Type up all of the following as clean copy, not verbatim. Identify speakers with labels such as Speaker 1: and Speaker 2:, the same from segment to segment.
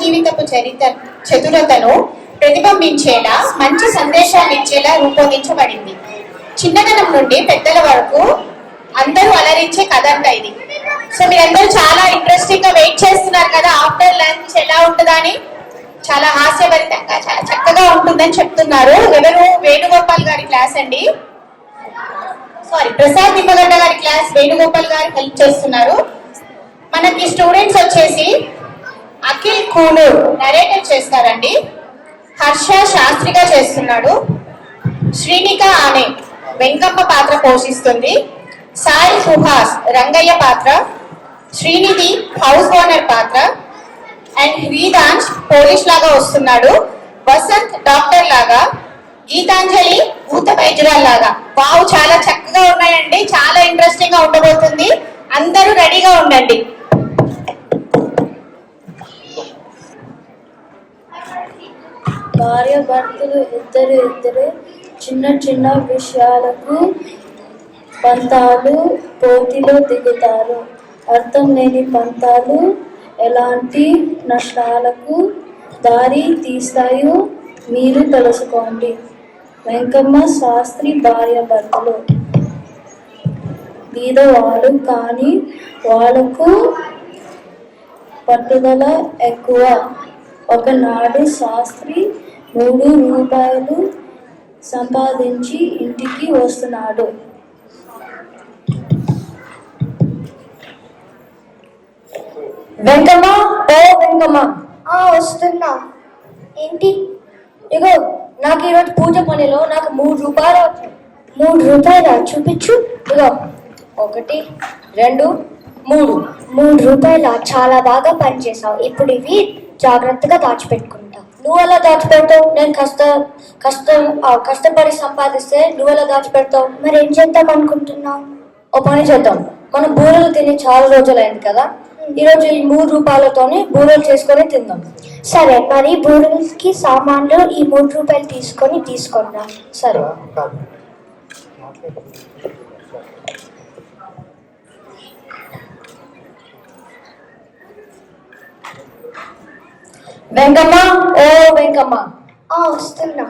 Speaker 1: జీవితపు చతురతను ప్రతిబింబించేలా మంచి సందేశాన్ని ఇచ్చేలా రూపొందించబడింది. చిన్నతనం నుండి పెద్దల వరకు అందరూ అలరించే కథ అంట ఇది. సో మీరందరూ చాలా ఇంట్రెస్టింగ్ గా వెయిట్ చేస్తున్నారు కదా ఆఫ్టర్ లంచ్ ఎలా ఉంటుందా అని. చాలా హాస్యభరితంగా చాలా చక్కగా ఉంటుందని చెప్తున్నారు. ఎవరు? వేణుగోపాల్ గారి క్లాస్ అండి. సారీ, ప్రసాద్ నిమ్మగడ్డ గారి క్లాస్ వేణుగోపాల్ గారు హెల్ప్ చేస్తున్నారు. మనకి స్టూడెంట్స్ వచ్చేసి అఖిల్ కూనూర్ నరేటర్ చేస్తారండి, హర్ష శాస్త్రిగా చేస్తున్నాడు, శ్రీనిక ఆనే వెంకమ్మ పాత్ర పోషిస్తుంది, సాయి సుహాస్ రంగయ్య పాత్ర, శ్రీనిధి హౌస్ ఓనర్ పాత్ర, అండ్ హృదాంశ్ పోలీస్ లాగా వస్తున్నాడు, వసంత్ డాక్టర్ లాగా, గీతాంజలి భూత వైద్యురాల్ లాగా. వావ్, చాలా చక్కగా ఉన్నాయండి. చాలా ఇంట్రెస్టింగ్ గా ఉండబోతుంది. అందరూ రెడీగా ఉండండి.
Speaker 2: భార్య భర్తలు ఇద్దరు చిన్న చిన్న విషయాలకు పంతాలు పోటీలో దిగుతారు. అర్థం లేని పంతాలు ఎలాంటి నష్టాలకు దారి తీస్తాయో మీరు తెలుసుకోండి. వెంకమ్మ శాస్త్రి భార్య భర్తలు బీదవాళ్ళు కానీ వాళ్ళకు పట్టుదల ఎక్కువ. ఒకనాడు శాస్త్రి 3 రూపాయలు సంపాదించి ఇంటికి వస్తున్నాడు.
Speaker 3: వెంకమ్మ, ఓ వెంకమ్మ.
Speaker 2: వస్తున్నా. ఏంటి?
Speaker 3: ఇగో నాకు ఈరోజు పూజ పనిలో నాకు 3 రూపాయలు.
Speaker 2: 3 రూపాయలా? చూపించు.
Speaker 3: ఇగో 1 2 3.
Speaker 2: 3 రూపాయలా? చాలా బాగా పనిచేసావు. ఇప్పుడు ఇవి జాగ్రత్తగా దాచిపెట్టుకుంటా.
Speaker 3: నువ్వు ఎలా దాచిపెడతావు? నేను కష్టపడి సంపాదిస్తే నువ్వెలా దాచిపెడతావు?
Speaker 2: మరి ఏం చేద్దాం అనుకుంటున్నావు?
Speaker 3: ఓ పని చేద్దాం. మనం బూరెలు తిని చాలా రోజులైంది కదా, ఈరోజు ఈ 3 రూపాయలతోనే బూరెలు చేసుకొని తిందాం.
Speaker 2: సరే, మరి బూరెలకి సామాన్లు ఈ 3 రూపాయలు తీసుకుందాం.
Speaker 3: సరే. వెంకమ్మ, ఓ వెంకమ్మ.
Speaker 2: వస్తున్నా.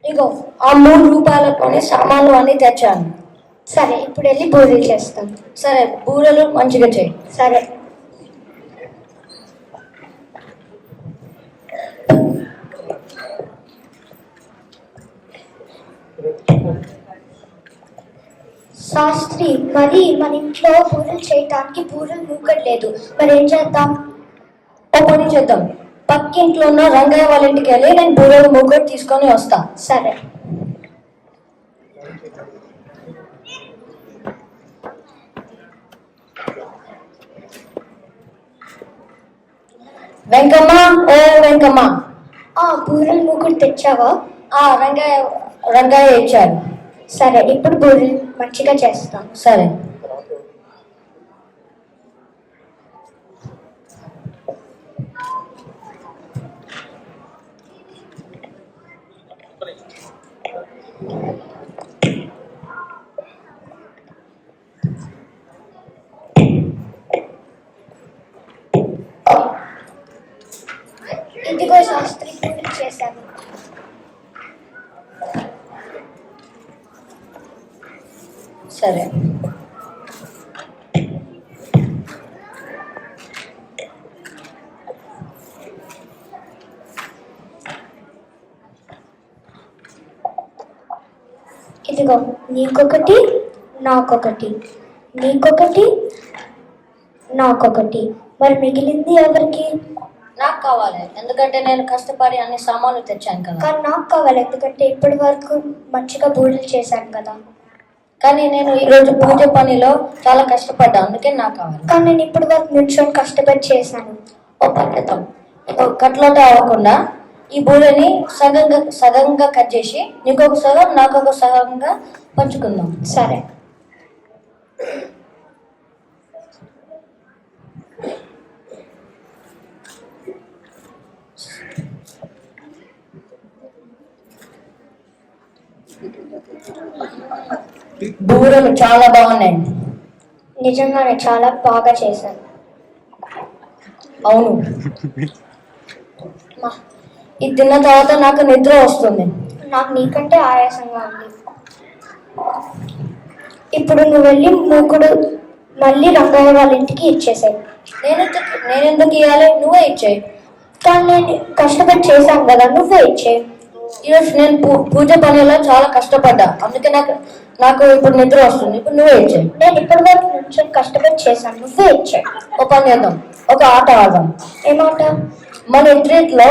Speaker 3: ఇగో ఆ 3 రూపాయలతోనే సామాన్లు అన్ని తెచ్చాను.
Speaker 2: సరే, ఇప్పుడు వెళ్ళి బూరెలు చేస్తాం.
Speaker 3: సరే, బూరెలు మంచిగా చేయి.
Speaker 2: సరే. శాస్త్రి, మరి మన ఇంట్లో బూరెలు చేయటానికి బూరెలు మూకట్లేదు. మరి ఏం చేద్దాం?
Speaker 3: ఓ పని చేద్దాం. పక్కింట్లో ఉన్న రంగయ్య వాళ్ళ ఇంటికి వెళ్ళి నేను బూరెలు మూకటి తీసుకొని వస్తా.
Speaker 2: సరే.
Speaker 3: వెంకమ్మ, ఓ వెంకమ్మ.
Speaker 2: బూరెలు మూకుడు తెచ్చావా?
Speaker 3: రంగయ్య ఇచ్చాడు.
Speaker 2: సరే, ఇప్పుడు బూరెలు మంచిగా చేస్తాం.
Speaker 3: సరే.
Speaker 2: ఇదిగో శాస్త్రి, బూరెలు చేశాను.
Speaker 3: సరే.
Speaker 2: ఇదిగో నీకొకటి, నాకొకటి, నీకొకటి, నాకొకటి. మరి మిగిలింది ఎవరికి?
Speaker 3: నాకు కావాలి, ఎందుకంటే నేను కష్టపడి అన్ని సామాన్లు తెచ్చాను కదా.
Speaker 2: కానీ నాకు కావాలి, ఎందుకంటే ఇప్పటి వరకు మంచిగా బూరెలు చేశాను కదా.
Speaker 3: కానీ నేను ఈరోజు పూజ పనిలో చాలా కష్టపడ్డా, అందుకే నాకు కావాలి.
Speaker 2: కానీ నేను ఇప్పటి వరకు నిల్చొని కష్టపడి చేశాను.
Speaker 3: ఓ పద్ధతం కట్లతో అవ్వకుండా ఈ బూరెని సగంగా కట్ చేసి నీకొక సగం నాకొక సగంగా పంచుకుందాం.
Speaker 2: సరే.
Speaker 3: బూరెలు చాలా బాగున్నాయి.
Speaker 2: నిజంగానే చాలా బాగా చేశాను.
Speaker 3: అవును.
Speaker 2: మా
Speaker 3: ఇది తిన్న తర్వాత నాకు నిద్ర వస్తుంది.
Speaker 2: నాకు నీకంటే ఆయాసంగా ఉంది. ఇప్పుడు నువ్వు వెళ్ళి మూకుడు మళ్ళీ రంగయ్య వాళ్ళ ఇంటికి ఇచ్చేసాయి.
Speaker 3: నేనెందుకు ఇవ్వాలి? నువ్వే ఇచ్చేయి.
Speaker 2: కానీ నేను కష్టపడి చేశాను కదా, నువ్వే ఇచ్చేయి.
Speaker 3: ఈరోజు నేను పూజ పనిలో చాలా కష్టపడ్డా, అందుకే నాకు ఇప్పుడు నిద్ర వస్తుంది. ఇప్పుడు నువ్వే ఇచ్చేయి.
Speaker 2: నేను ఇప్పటి వరకు నుంచి కష్టపడి చేశాను, నువ్వే ఇచ్చేయి.
Speaker 3: ఒక పని చేద్దాం, ఒక ఆట ఆడదాం.
Speaker 2: ఏమాట?
Speaker 3: మన ఇంట్లో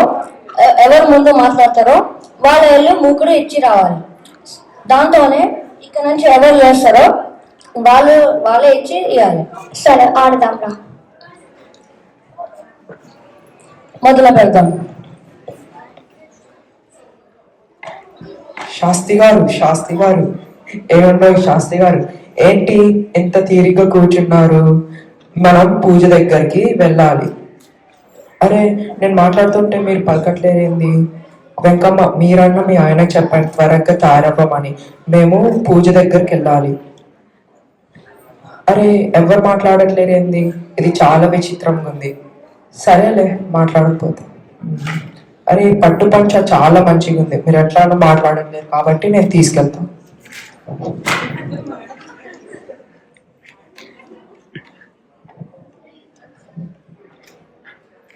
Speaker 3: ఎవరు ముందు మాట్లాడతారో వాళ్ళ వెళ్ళి మూకుడు ఇచ్చి రావాలి. దాంతోనే ఇక్కడ నుంచి ఎవరు చేస్తారో వాళ్ళే ఇచ్చి ఇవ్వాలి.
Speaker 2: సరే, ఆడదాం రా.
Speaker 3: మొదలు పెడదాం.
Speaker 4: శాస్త్రి గారు ఏమన్నారు? శాస్త్రి గారు ఏంటి ఎంత తీరిగ్గా కూర్చున్నారు? మనం పూజ దగ్గరికి వెళ్ళాలి. అరే, నేను మాట్లాడుతుంటే మీరు పలకట్లేదేంది? వెంకమ్మ, మీరన్నా మీ ఆయనకు చెప్పండి త్వరగా తయారవ్వమని, మేము పూజ దగ్గరికి వెళ్ళాలి. అరే, ఎవరు మాట్లాడట్లేదేంది? ఇది చాలా విచిత్రంగా ఉంది. సరేలే, మాట్లాడకపోతే. అరే, పట్టు పంచ చాలా మంచిగా ఉంది, మీరు ఎట్లానో మాట్లాడలేరు కాబట్టి నేను తీసుకెళ్తాను.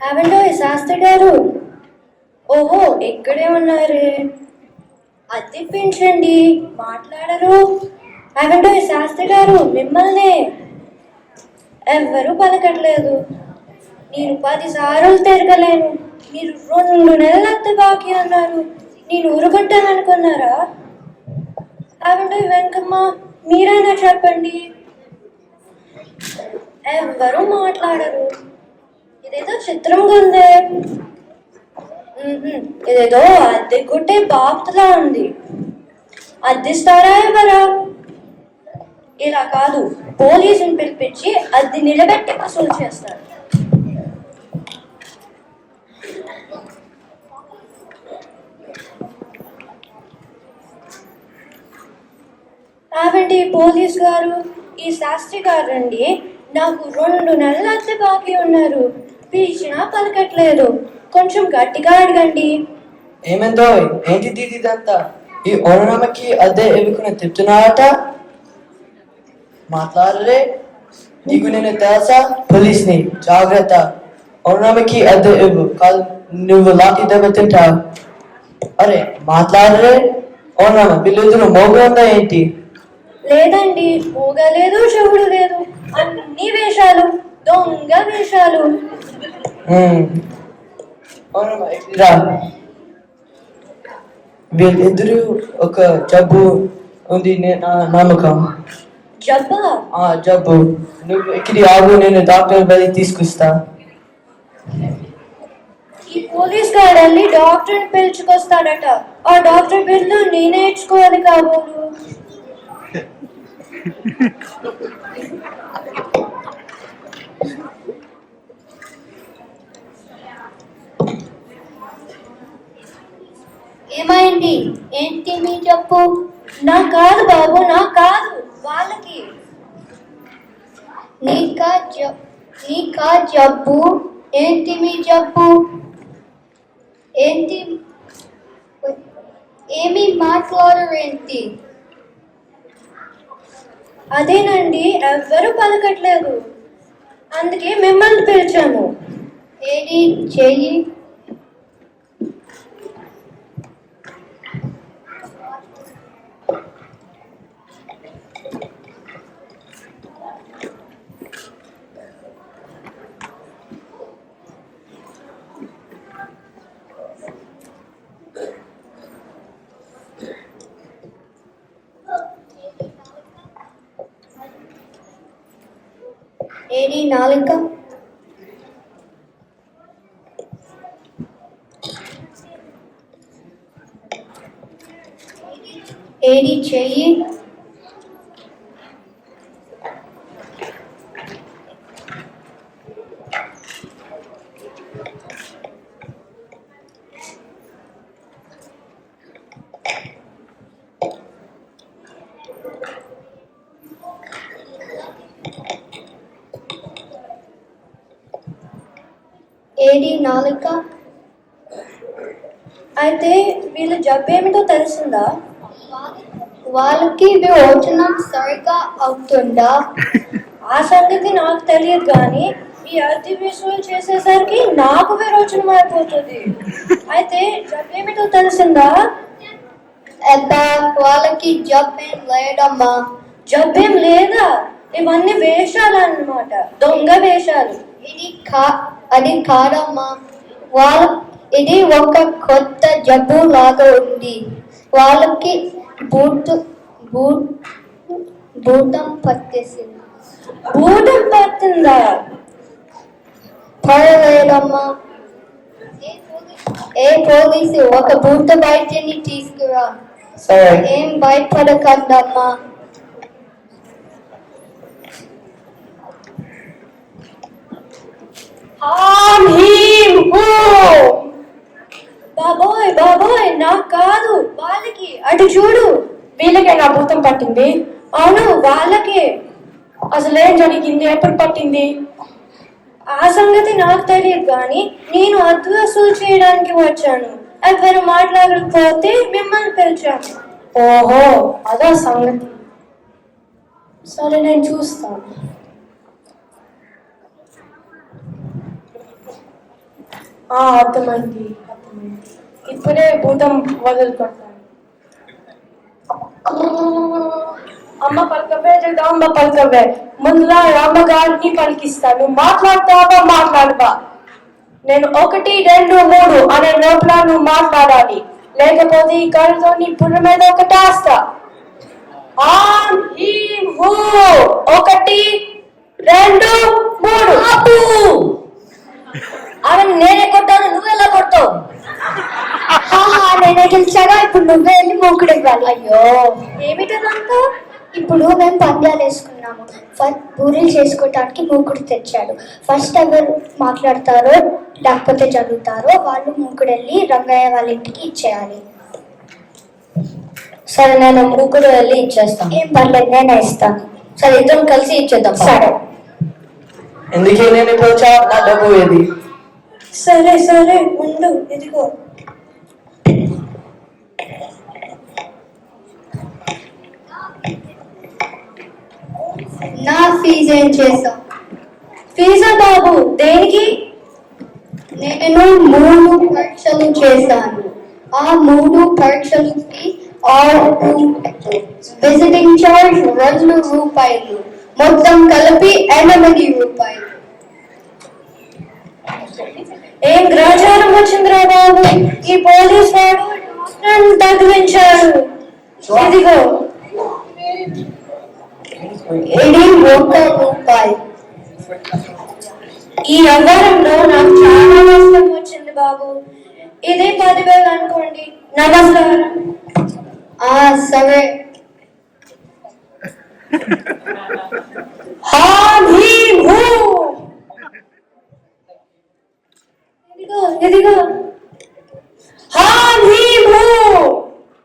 Speaker 3: అవండో శాస్త్రి గారు, ఓహో ఇక్కడే ఉన్నారే, అద్దె పెంచండి, మాట్లాడరు. అవండో శాస్త్రి గారు, మిమ్మల్నే ఎవ్వరూ పలకట్లేదు. నేను 10 సార్లు తిరగలేను, మీరు 2 నెలల అద్దె బాకీ అన్నారు. నేను ఊరుగొట్టాననుకున్నారా? అవండో వెంకమ్మ, మీరైనా చెప్పండి. ఎవ్వరూ మాట్లాడరు. ఇదేదో చిత్రంగా ఉందే. ఇదేదో అద్దె కొట్టే బాప్తలా ఉంది. అద్దెస్తారా ఎవరా? ఇలా కాదు, పోలీసుని పిలిపించి అద్దె నిలబెట్టి వసూలు చేస్తారు. కాబట్టి పోలీస్ గారు, ఈ శాస్త్రి గారు అండి నాకు 2 నెలల అద్దె బాకీ ఉన్నారు. పిలిచినా పలకట్లేదు. కొంచెం గట్టిగా అడగండి.
Speaker 5: ఏమైందో? ఏంటి ఇదంతా? ఈ ఓనరామకి అద్దె ఇవ్వకుండా తిప్పుతున్నారట. మాట్లాడరే? నీకు నేను తెలుసా? పోలీస్ని, జాగ్రత్త. ఓనరామకి అద్దె ఇవ్వు, కాదు నువ్వు లాఠీ దెబ్బ తింటావు. అరే మాట్లాడరే? ఓనరామ పిల్లలు మోగా ఉందా ఏంటి?
Speaker 3: లేదండి, మూగ లేదు, చెవుడు లేదు, అన్ని వేషాలు, దొంగ వేషాలు.
Speaker 5: వీళ్ళిద్దరు ఒక జబ్బు ఉంది నా నమ్మకం.
Speaker 3: జబ్బా?
Speaker 5: జబ్బు. నువ్వు ఇక్కడి ఆగు, నేను డాక్టర్ వెళ్ళి తీసుకొస్తా.
Speaker 3: ఈ పోలీస్ గార్డ్ వెళ్ళి డాక్టర్ని పిలుచుకొస్తాడట. ఆ డాక్టర్ బిల్లు నేనే ఇచ్చుకోవాలి కాబోలు.
Speaker 2: ఏమైంది? ఏంటి మీ చెప్పు?
Speaker 3: నాకు కాదు బాబు, నాకు కాదు, వాళ్ళకి.
Speaker 2: నీకా జబ్బు? ఏంటి మీ జబ్బు? ఏంటి? ఏమి మాట్లాడరేంటి?
Speaker 3: అదేనండి, ఎవ్వరూ పలకట్లేదు, అందుకే మిమ్మల్ని పిలిచాము.
Speaker 2: ఏది చెయ్యి? ఏది నాలుక? ఏది చెయ్యి? ఏది నాలుక?
Speaker 3: అయితే వీళ్ళ జబ్బు ఏమిటో తెలిసిందా?
Speaker 2: వాళ్ళకి విరోచనం సరిగా అవుతుందా?
Speaker 3: ఆ సంగతి నాకు తెలియదు కానీ ఈ అతి విషయాలు చేసేసరికి నాకు విరోచనం అయిపోతుంది. అయితే జబ్బు ఏమిటో తెలిసిందా?
Speaker 2: అబ్బా వాళ్ళకి జబ్బేం లేదమ్మా.
Speaker 3: జబ్బేం లేదా? ఇవన్నీ వేషాలు అన్నమాట, దొంగ వేషాలు.
Speaker 2: అది కాదమ్మా. ఇది ఒక కొత్త జబ్బు లాగా ఉంది. వాళ్ళకి భూతం పట్టేసింది.
Speaker 3: భూతం పట్టిందా?
Speaker 2: పర్వాలేదమ్మా. ఏ పోలీసు ఒక భూత వైద్యుని తీసుకురా.
Speaker 5: సరే.
Speaker 2: ఏం భయపడకండమ్మా.
Speaker 3: బాబోయ్ బాబోయ్, నాకు కాదు వాళ్ళకి. అటు చూడు,
Speaker 6: వీళ్ళకే నా భూతం పట్టింది.
Speaker 3: అవును వాళ్ళకే.
Speaker 6: అసలు ఏం జరిగింది, ఎప్పుడు పట్టింది?
Speaker 3: ఆ సంగతి నాకు తెలియదు కానీ నేను అద్దు వసూలు చేయడానికి వచ్చాను. ఎవరు మాట్లాడకపోతే మిమ్మల్ని పిలిచాను.
Speaker 6: ఓహో, అదా సంగతి. సరే, నేను చూస్తాను. అర్థమైంది. ఇప్పుడే భూతం వదులుకుంటాను. అమ్మ పలకవే, జగదాంబ పలకవే. ముందులా రామగారిని పలికిస్తాను. మాట్లాడతావా మాట్లాడవా? నేను 1, 2, 3 అనే లోపల నువ్వు మాట్లాడాలి, లేకపోతే ఈ కళ్ళతో నీ పుర్ర మీద ఒకటి ఆస్తా. 1, 2, 3.
Speaker 3: అవి నేనే కొట్టాను, నువ్వెలా కొట్టావు?
Speaker 2: నేనే గెలిచాగా. ఇప్పుడు నువ్వే వెళ్ళి మూకుడు ఇవ్వాలి.
Speaker 3: అయ్యో, ఏమిటదంతా?
Speaker 2: ఇప్పుడు మేము పందాలు వేసుకున్నాము. పూరీలు చేసుకోవటానికి మూకుడు తెచ్చాడు. ఫస్ట్ ఎవరు మాట్లాడతారో లేకపోతే జరుగుతారో వాళ్ళు మూకుడు వెళ్ళి రంగయ్య వాళ్ళ ఇంటికి ఇచ్చేయాలి.
Speaker 3: సరే, నేను మూకుడు వెళ్ళి ఇచ్చేస్తాను.
Speaker 2: ఏం పర్లేదు, నేనే ఇస్తాను.
Speaker 3: సరే, ఇద్దరం కలిసి ఇచ్చేద్దాం.
Speaker 2: సరే.
Speaker 5: ఎందుకే నేను పిలిచా? నా డబ్బు ఏది?
Speaker 3: సరే సరే ఉండు, ఇదిగో.
Speaker 2: నా ఫీజు ఏం చేసావు?
Speaker 3: ఫీజా బాబు? దేనికి?
Speaker 2: నేను 3 పరీక్షలు చేశాను. ఆ 3 పరీక్షలకి 6 విజిటింగ్ చార్జ్ 2 రూపాయలు, మొత్తం కలిపి 8 రూపాయలు.
Speaker 3: ఏం గ్రాచారం వచ్చిందిరా బాబు? ఈ పోలీస్ వాడు నన్ను తగ్గించాడు. ఇదిగో,
Speaker 2: ఇది 1 రూపాయి.
Speaker 3: ఈ వ్యవహారంలో నాకు చాలా నష్టం వచ్చింది బాబు. ఇదే 10,000 అనుకోండి. నమస్కారం.
Speaker 2: సరే.
Speaker 3: ఇదిగో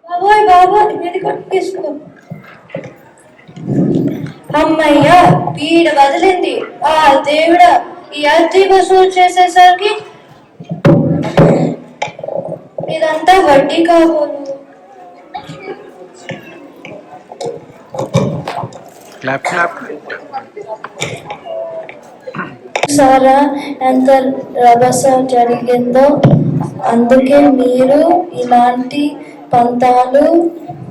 Speaker 3: బాబోయ్ బాబోయ్, ఇదిగో తీసుకో. అమ్మయ్యా, పీడ వదిలింది. ఆ దేవుడా, ఈ అద్దె వసూలు చేసేసరికి ఇదంతా వడ్డీ కాబోలు.
Speaker 6: సారా ఎంత రభస జరిగిందో, అందుకే మీరు ఇలాంటి పంతాలు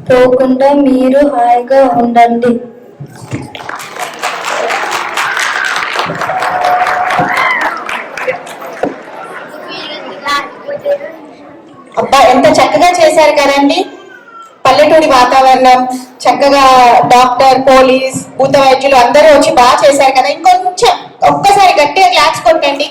Speaker 6: పోకుండా మీరు హాయిగా ఉండండి.
Speaker 1: అబ్బా, ఎంత చక్కగా చేశారు కదండి. పల్లెటూరి వాతావరణం, చక్కగా డాక్టర్, పోలీస్, భూత వైద్యులు అందరూ వచ్చి బాగా చేశారు కదా. ఇంకొంచెం ఒక్కసారి గట్టిగా క్లాప్స్ కొట్టండి.